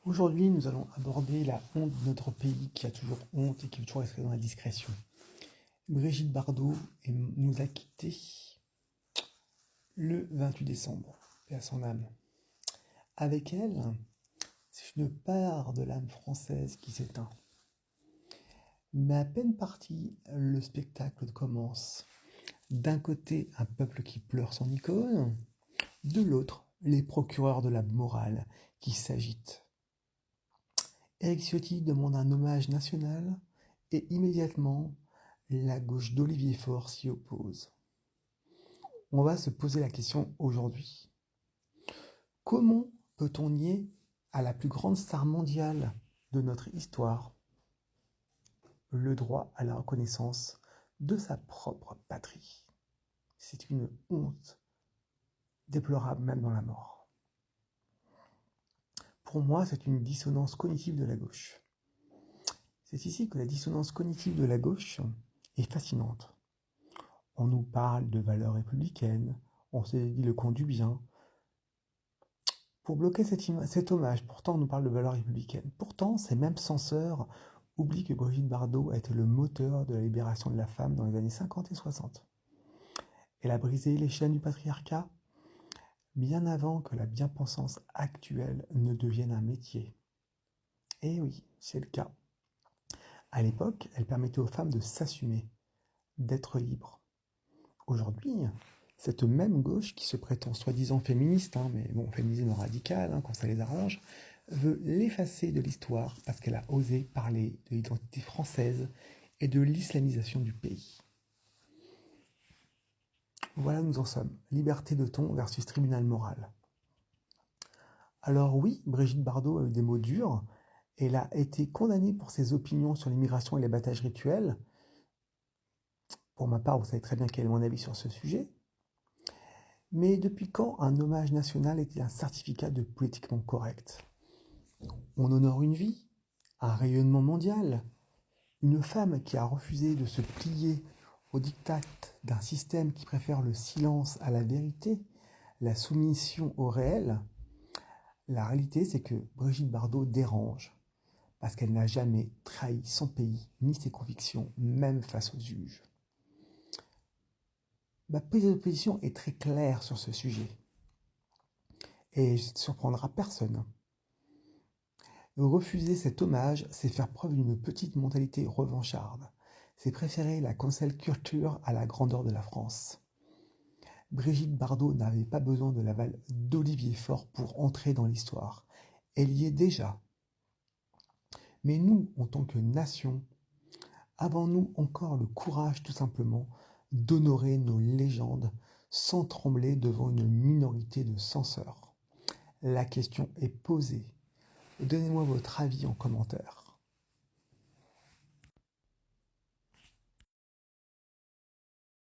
Aujourd'hui, nous allons aborder la honte de notre pays qui a toujours honte et qui veut toujours rester dans la discrétion. Brigitte Bardot nous a quittés le 28 décembre, et à son âme. Avec elle, c'est une part de l'âme française qui s'éteint. Mais à peine parti, le spectacle commence. D'un côté, un peuple qui pleure son icône, de l'autre, les procureurs de la morale qui s'agitent. Éric Ciotti demande un hommage national et immédiatement, la gauche d'Olivier Faure s'y oppose. On va se poser la question aujourd'hui. Comment peut-on nier à la plus grande star mondiale de notre histoire le droit à la reconnaissance de sa propre patrie? C'est une honte déplorable même dans la mort. Pour moi, c'est une dissonance cognitive de la gauche. C'est ici que la dissonance cognitive de la gauche est fascinante. On nous parle de valeurs républicaines, on s'est dit le camp du bien. Pour bloquer cet hommage, pourtant on nous parle de valeurs républicaines. Pourtant, ces mêmes censeurs oublient que Brigitte Bardot a été le moteur de la libération de la femme dans les années 50 et 60. Elle a brisé les chaînes du patriarcat bien avant que la bien-pensance actuelle ne devienne un métier. Et oui, c'est le cas. À l'époque, elle permettait aux femmes de s'assumer, d'être libres. Aujourd'hui, cette même gauche qui se prétend soi-disant féministe, mais bon, féminisme radical, quand ça les arrange, veut l'effacer de l'histoire parce qu'elle a osé parler de l'identité française et de l'islamisation du pays. Voilà où nous en sommes. Liberté de ton versus tribunal moral. Alors oui, Brigitte Bardot a eu des mots durs. Elle a été condamnée pour ses opinions sur l'immigration et l'abattage rituel. Pour ma part, vous savez très bien quel est mon avis sur ce sujet. Mais depuis quand un hommage national est-il un certificat de politiquement correct? On honore une vie, un rayonnement mondial, une femme qui a refusé de se plier au diktat d'un système qui préfère le silence à la vérité, la soumission au réel. La réalité, c'est que Brigitte Bardot dérange, parce qu'elle n'a jamais trahi son pays ni ses convictions, même face aux juges. Ma position est très claire sur ce sujet, et ça ne surprendra personne. Refuser cet hommage, c'est faire preuve d'une petite mentalité revancharde. C'est préférer la cancel culture à la grandeur de la France. Brigitte Bardot n'avait pas besoin de l'aval d'Olivier Faure pour entrer dans l'histoire. Elle y est déjà. Mais nous, en tant que nation, avons-nous encore le courage tout simplement d'honorer nos légendes sans trembler devant une minorité de censeurs? La question est posée. Donnez-moi votre avis en commentaire.